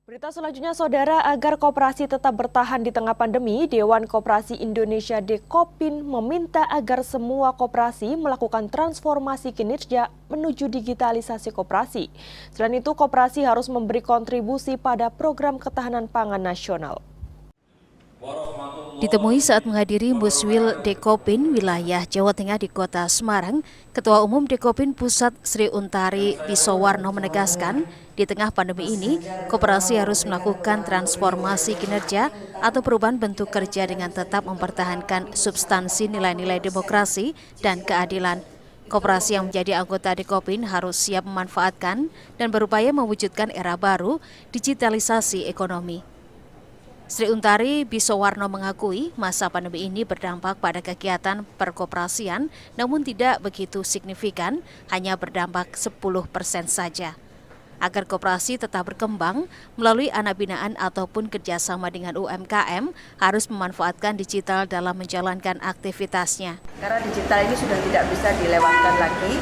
Berita selanjutnya, Saudara, agar koperasi tetap bertahan di tengah pandemi, Dewan Koperasi Indonesia Dekopin meminta agar semua koperasi melakukan transformasi kinerja menuju digitalisasi koperasi. Selain itu, koperasi harus memberi kontribusi pada program ketahanan pangan nasional. Ditemui saat menghadiri Muswil Dekopin wilayah Jawa Tengah di Kota Semarang, Ketua Umum Dekopin Pusat Sri Untari Wisowarno menegaskan, di tengah pandemi ini, koperasi harus melakukan transformasi kinerja atau perubahan bentuk kerja dengan tetap mempertahankan substansi nilai-nilai demokrasi dan keadilan. Koperasi yang menjadi anggota Dekopin harus siap memanfaatkan dan berupaya mewujudkan era baru digitalisasi ekonomi. Sri Untari Wisowarno mengakui masa pandemi ini berdampak pada kegiatan perkoperasian, namun tidak begitu signifikan, hanya berdampak 10% saja. Agar koperasi tetap berkembang, melalui anak binaan ataupun kerjasama dengan UMKM, harus memanfaatkan digital dalam menjalankan aktivitasnya. Karena digital ini sudah tidak bisa dilewatkan lagi,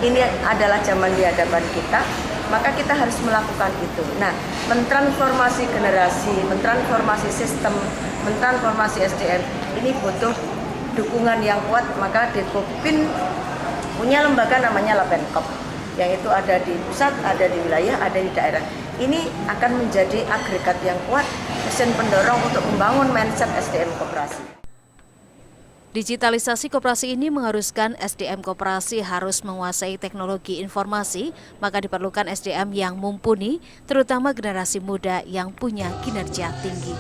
ini adalah zaman di hadapan kita, maka kita harus melakukan itu. Nah, mentransformasi generasi, mentransformasi sistem, mentransformasi SDM, ini butuh dukungan yang kuat, maka Dekopin punya lembaga namanya Lapenkop, yang itu ada di pusat, ada di wilayah, ada di daerah. Ini akan menjadi agregat yang kuat, mesin pendorong untuk membangun mindset SDM koperasi. Digitalisasi koperasi ini mengharuskan SDM koperasi harus menguasai teknologi informasi, maka diperlukan SDM yang mumpuni, terutama generasi muda yang punya kinerja tinggi.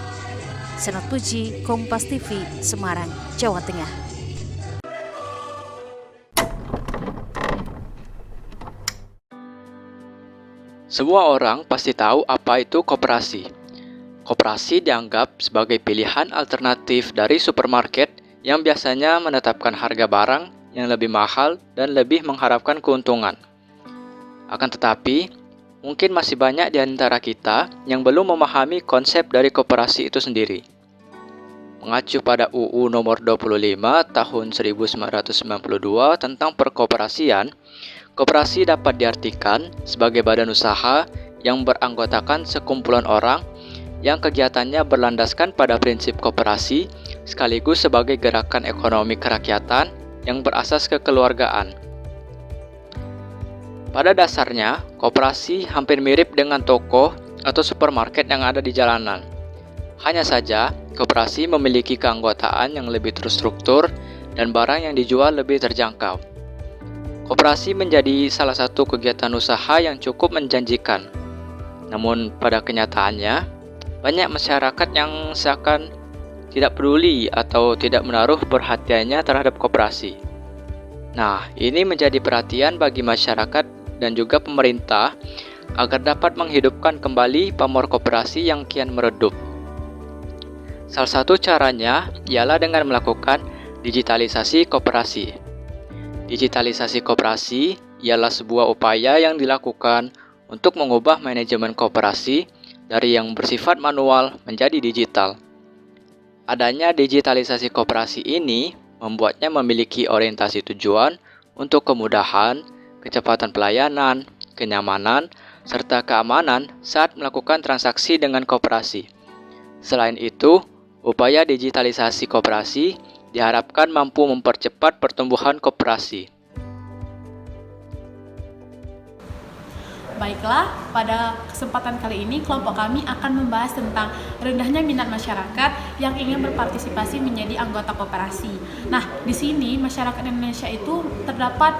Senat Puji, Kompas TV, Semarang, Jawa Tengah. Semua orang pasti tahu apa itu koperasi. Koperasi dianggap sebagai pilihan alternatif dari supermarket yang biasanya menetapkan harga barang yang lebih mahal dan lebih mengharapkan keuntungan. Akan tetapi, mungkin masih banyak di antara kita yang belum memahami konsep dari koperasi itu sendiri. Mengacu pada UU nomor 25 tahun 1992 tentang perkoperasian, koperasi dapat diartikan sebagai badan usaha yang beranggotakan sekumpulan orang yang kegiatannya berlandaskan pada prinsip koperasi sekaligus sebagai gerakan ekonomi kerakyatan yang berasas kekeluargaan. Pada dasarnya, koperasi hampir mirip dengan toko atau supermarket yang ada di jalanan. Hanya saja, koperasi memiliki keanggotaan yang lebih terstruktur dan barang yang dijual lebih terjangkau. Koperasi menjadi salah satu kegiatan usaha yang cukup menjanjikan. Namun pada kenyataannya, banyak masyarakat yang seakan tidak peduli atau tidak menaruh perhatiannya terhadap koperasi. Nah, ini menjadi perhatian bagi masyarakat dan juga pemerintah agar dapat menghidupkan kembali pamor koperasi yang kian meredup. Salah satu caranya ialah dengan melakukan digitalisasi koperasi. Digitalisasi koperasi ialah sebuah upaya yang dilakukan untuk mengubah manajemen koperasi dari yang bersifat manual menjadi digital. Adanya digitalisasi koperasi ini membuatnya memiliki orientasi tujuan untuk kemudahan, kecepatan pelayanan, kenyamanan, serta keamanan saat melakukan transaksi dengan koperasi. Selain itu, upaya digitalisasi koperasi diharapkan mampu mempercepat pertumbuhan koperasi. Baiklah, pada kesempatan kali ini kelompok kami akan membahas tentang rendahnya minat masyarakat yang ingin berpartisipasi menjadi anggota koperasi. Nah, di sini masyarakat Indonesia itu terdapat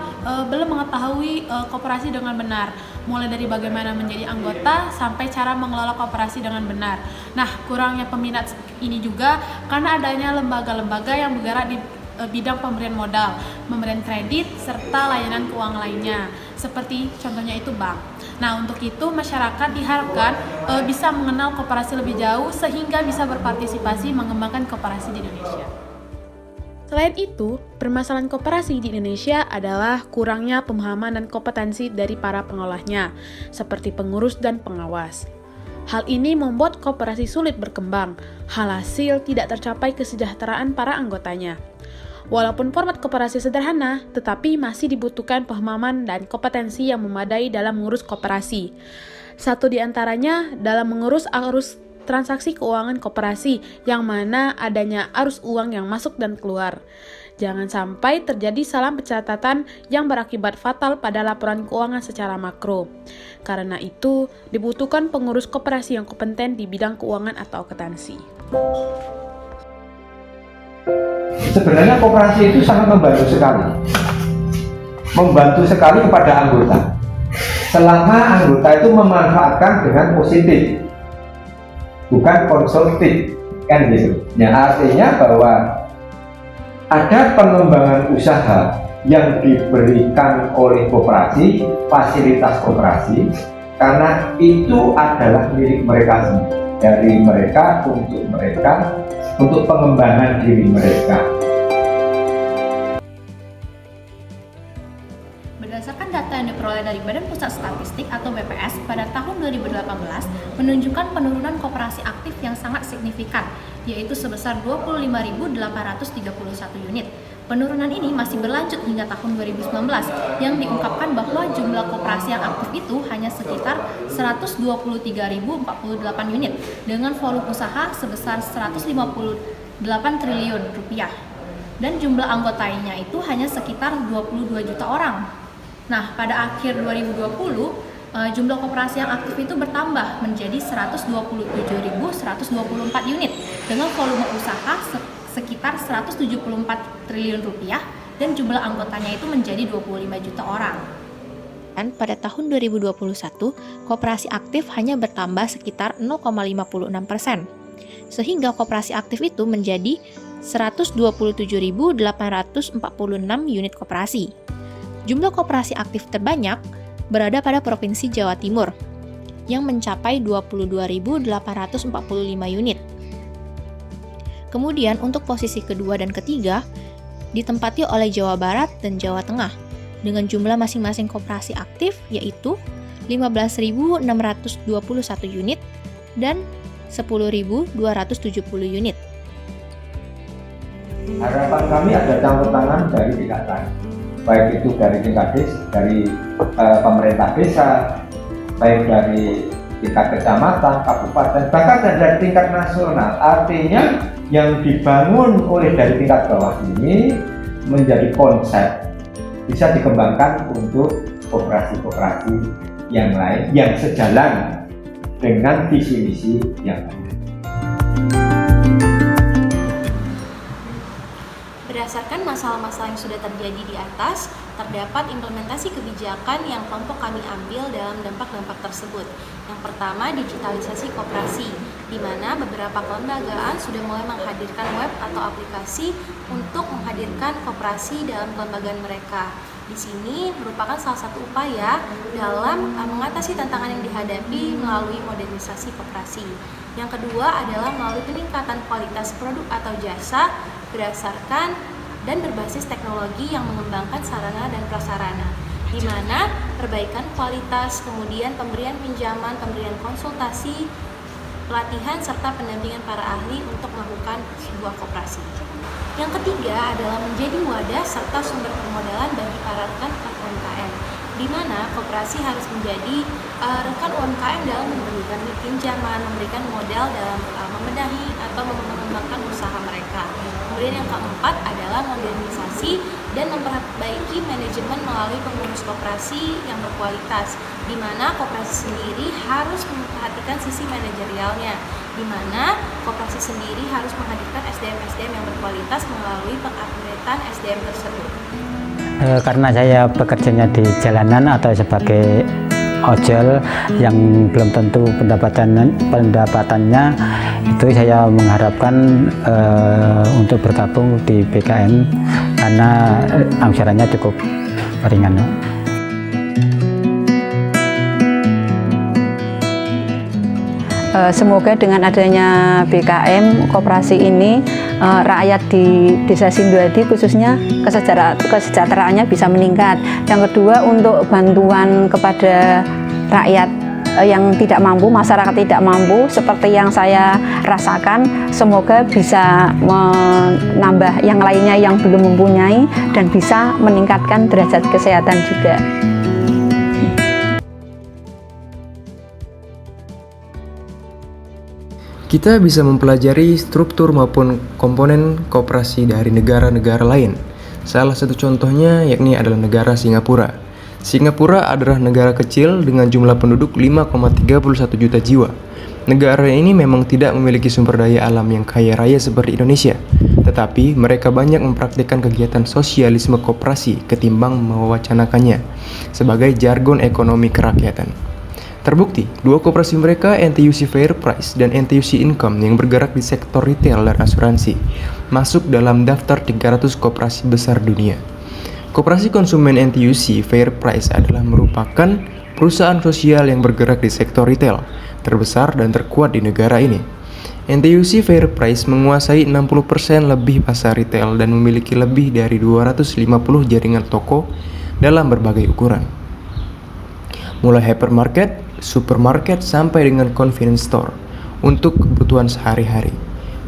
belum mengetahui koperasi dengan benar, mulai dari bagaimana menjadi anggota sampai cara mengelola koperasi dengan benar. Nah, kurangnya peminat ini juga karena adanya lembaga-lembaga yang bergerak di bidang pemberian modal, pemberian kredit, serta layanan keuangan lainnya, seperti contohnya itu bank. Nah, untuk itu masyarakat diharapkan bisa mengenal koperasi lebih jauh sehingga bisa berpartisipasi mengembangkan koperasi di Indonesia. Selain itu, permasalahan koperasi di Indonesia adalah kurangnya pemahaman dan kompetensi dari para pengolahnya, seperti pengurus dan pengawas. Hal ini membuat koperasi sulit berkembang, hasil tidak tercapai kesejahteraan para anggotanya. Walaupun format koperasi sederhana, tetapi masih dibutuhkan pemahaman dan kompetensi yang memadai dalam mengurus koperasi. Satu di antaranya dalam mengurus arus transaksi keuangan koperasi, yang mana adanya arus uang yang masuk dan keluar. Jangan sampai terjadi salah pencatatan yang berakibat fatal pada laporan keuangan secara makro. Karena itu, dibutuhkan pengurus koperasi yang kompeten di bidang keuangan atau akuntansi. Sebenarnya koperasi itu sangat membantu sekali kepada anggota. Selama anggota itu memanfaatkan dengan positif, bukan konsumtif, kan gitu. Ya, artinya bahwa ada pengembangan usaha yang diberikan oleh koperasi, fasilitas koperasi, karena itu adalah milik mereka sendiri, dari mereka, untuk pengembangan diri mereka. Berdasarkan data yang diperoleh dari Badan Pusat Statistik atau BPS pada tahun 2018 menunjukkan penurunan koperasi aktif yang sangat signifikan, yaitu sebesar 25.831 unit. Penurunan ini masih berlanjut hingga tahun 2019 yang diungkapkan bahwa jumlah koperasi yang aktif itu hanya sekitar 123.048 unit dengan volume usaha sebesar 158 triliun rupiah. Dan jumlah anggotanya itu hanya sekitar 22 juta orang. Nah, pada akhir 2020, jumlah koperasi yang aktif itu bertambah menjadi 127.124 unit dengan volume usaha sekitar 174 triliun rupiah dan jumlah anggotanya itu menjadi 25 juta orang. Dan pada tahun 2021, koperasi aktif hanya bertambah sekitar 0,56%, sehingga koperasi aktif itu menjadi 127.846 unit koperasi. Jumlah koperasi aktif terbanyak berada pada Provinsi Jawa Timur yang mencapai 22.845 unit. Kemudian untuk posisi kedua dan ketiga ditempati oleh Jawa Barat dan Jawa Tengah dengan jumlah masing-masing koperasi aktif yaitu 15.621 unit dan 10.270 unit. Harapan kami ada campur tangan dari pihak lain, baik itu dari tingkat desa, dari pemerintah desa, baik dari tingkat kecamatan, kabupaten, bahkan dari tingkat nasional. Artinya yang dibangun oleh dari tingkat bawah ini menjadi konsep bisa dikembangkan untuk koperasi-koperasi yang lain yang sejalan dengan visi misi yang ada. Berdasarkan masalah-masalah yang sudah terjadi di atas, terdapat implementasi kebijakan yang kelompok kami ambil dalam dampak-dampak tersebut. Yang pertama, digitalisasi koperasi, di mana beberapa kelembagaan sudah mulai menghadirkan web atau aplikasi untuk menghadirkan koperasi dalam kelembagaan mereka. Di sini merupakan salah satu upaya dalam mengatasi tantangan yang dihadapi melalui modernisasi koperasi. Yang kedua adalah melalui peningkatan kualitas produk atau jasa berdasarkan dan berbasis teknologi yang mengembangkan sarana dan prasarana, di mana perbaikan kualitas, kemudian pemberian pinjaman, pemberian konsultasi, pelatihan, serta pendampingan para ahli untuk melakukan sebuah koperasi. Yang ketiga adalah menjadi wadah serta sumber permodalan bagi para rekan UMKM, di mana koperasi harus menjadi rekan UMKM dalam memberikan pinjaman, memberikan modal dalam membenahi atau mengembangkan usaha mereka. Kemudian yang keempat adalah modernisasi dan memperbaiki manajemen melalui pengurus koperasi yang berkualitas, di mana koperasi sendiri harus memperhatikan sisi manajerialnya, di mana koperasi sendiri harus menghadirkan SDM-SDM yang berkualitas melalui pengupgradean SDM tersebut. Karena saya bekerjanya di jalanan atau sebagai ojol yang belum tentu pendapatannya, itu saya mengharapkan untuk bergabung di BKM karena angsurannya cukup ringan. Semoga dengan adanya BKM koperasi ini rakyat di Desa Sinduadi khususnya kesejahteraannya bisa meningkat. Yang kedua, untuk bantuan kepada rakyat yang tidak mampu, masyarakat tidak mampu seperti yang saya rasakan, semoga bisa menambah yang lainnya yang belum mempunyai dan bisa meningkatkan derajat kesehatan juga. Kita bisa mempelajari struktur maupun komponen koperasi dari negara-negara lain. Salah satu contohnya yakni adalah negara Singapura. Singapura adalah negara kecil dengan jumlah penduduk 5,31 juta jiwa. Negara ini memang tidak memiliki sumber daya alam yang kaya raya seperti Indonesia, tetapi mereka banyak mempraktikkan kegiatan sosialisme koperasi ketimbang mewacanakannya sebagai jargon ekonomi kerakyatan. Terbukti, dua koperasi mereka, NTUC Fair Price dan NTUC Income yang bergerak di sektor retail dan asuransi, masuk dalam daftar 300 koperasi besar dunia. Koperasi konsumen NTUC Fair Price adalah merupakan perusahaan sosial yang bergerak di sektor retail, terbesar dan terkuat di negara ini. NTUC Fair Price menguasai 60% lebih pasar retail dan memiliki lebih dari 250 jaringan toko dalam berbagai ukuran. Mulai hypermarket, supermarket, sampai dengan convenience store untuk kebutuhan sehari-hari.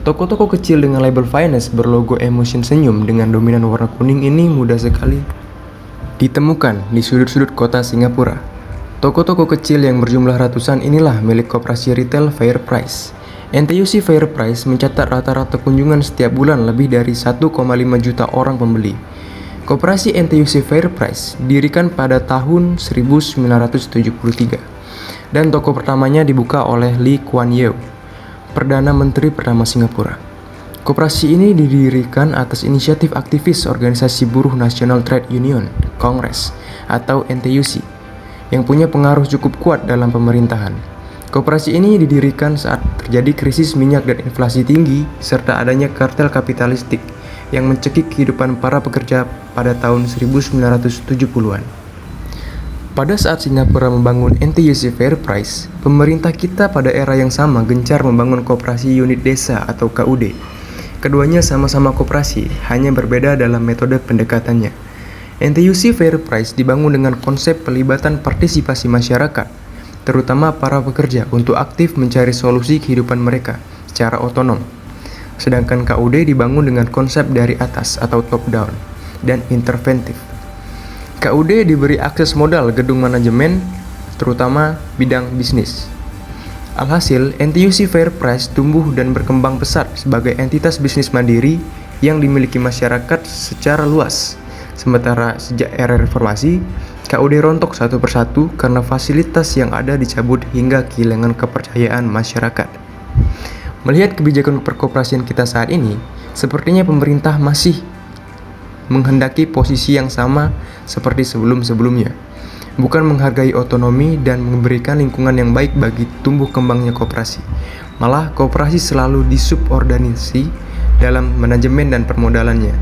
Toko-toko kecil dengan label Finest berlogo emotion senyum dengan dominan warna kuning ini mudah sekali ditemukan di sudut-sudut kota Singapura. Toko-toko kecil yang berjumlah ratusan inilah milik koperasi retail Fair Price. NTUC Fair Price mencatat rata-rata kunjungan setiap bulan lebih dari 1,5 juta orang pembeli. Koperasi NTUC Fair Price didirikan pada tahun 1973 dan toko pertamanya dibuka oleh Lee Kuan Yew, Perdana Menteri pertama Singapura. Koperasi ini didirikan atas inisiatif aktivis Organisasi Buruh Nasional Trade Union Congress atau NTUC yang punya pengaruh cukup kuat dalam pemerintahan. Koperasi ini didirikan saat terjadi krisis minyak dan inflasi tinggi serta adanya kartel kapitalistik yang mencekik kehidupan para pekerja pada tahun 1970-an. Pada saat Singapura membangun NTUC Fair Price, pemerintah kita pada era yang sama gencar membangun koperasi unit desa atau KUD. Keduanya sama-sama koperasi, hanya berbeda dalam metode pendekatannya. NTUC Fair Price dibangun dengan konsep pelibatan partisipasi masyarakat, terutama para pekerja untuk aktif mencari solusi kehidupan mereka secara otonom. Sedangkan KUD dibangun dengan konsep dari atas atau top down dan interventif. KUD diberi akses modal gedung manajemen, terutama bidang bisnis. Alhasil, NTUC Fair Price tumbuh dan berkembang pesat sebagai entitas bisnis mandiri yang dimiliki masyarakat secara luas. Sementara sejak era reformasi, KUD rontok satu persatu karena fasilitas yang ada dicabut hingga kehilangan kepercayaan masyarakat. Melihat kebijakan perkoperasian kita saat ini, sepertinya pemerintah masih menghendaki posisi yang sama seperti sebelum-sebelumnya, bukan menghargai otonomi dan memberikan lingkungan yang baik bagi tumbuh kembangnya koperasi. Malah koperasi selalu disubordinasi dalam manajemen dan permodalannya.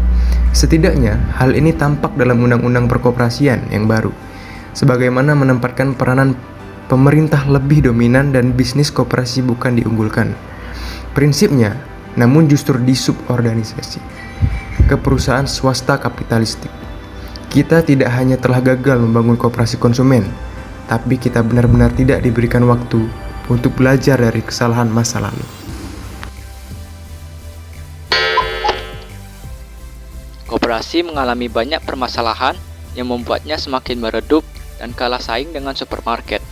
Setidaknya, hal ini tampak dalam Undang-Undang Perkoperasian yang baru, sebagaimana menempatkan peranan pemerintah lebih dominan dan bisnis koperasi bukan diunggulkan. Prinsipnya, namun justru disubordinasi ke perusahaan swasta kapitalistik. Kita tidak hanya telah gagal membangun koperasi konsumen, tapi kita benar-benar tidak diberikan waktu untuk belajar dari kesalahan masa lalu. Koperasi mengalami banyak permasalahan yang membuatnya semakin meredup dan kalah saing dengan supermarket.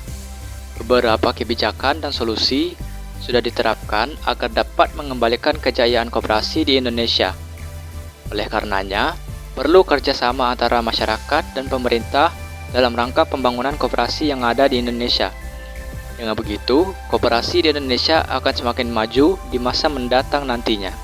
Beberapa kebijakan dan solusi sudah diterapkan agar dapat mengembalikan kejayaan koperasi di Indonesia. Oleh karenanya, perlu kerjasama antara masyarakat dan pemerintah dalam rangka pembangunan koperasi yang ada di Indonesia. Dengan begitu, koperasi di Indonesia akan semakin maju di masa mendatang nantinya.